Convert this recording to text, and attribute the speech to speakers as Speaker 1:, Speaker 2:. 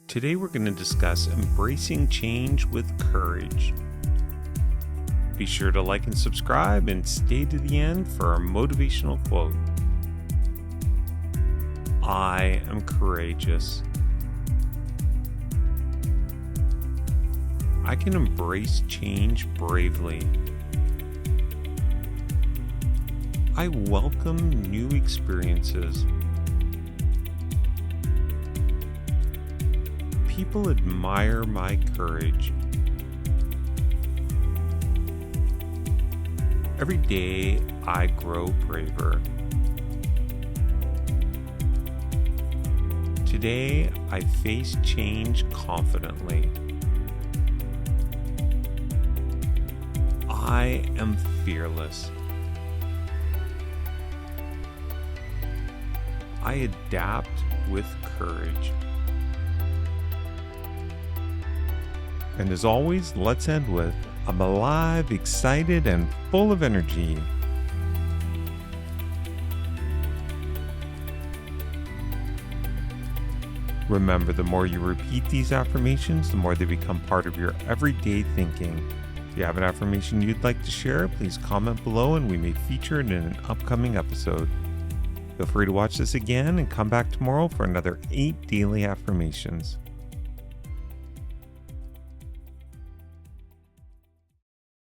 Speaker 1: Today we're going to discuss embracing change with courage. Be sure to like and subscribe and stay to the end for our motivational quote. I am courageous. I can embrace change bravely. I welcome new experiences. People admire my courage. Every day I grow braver. Today I face change confidently. I am fearless. I adapt with courage. And as always, let's end with, I'm alive, excited, and full of energy. Remember, the more you repeat these affirmations, the more they become part of your everyday thinking. If you have an affirmation you'd like to share, please comment below and we may feature it in an upcoming episode. Feel free to watch this again and come back tomorrow for another 8 daily affirmations.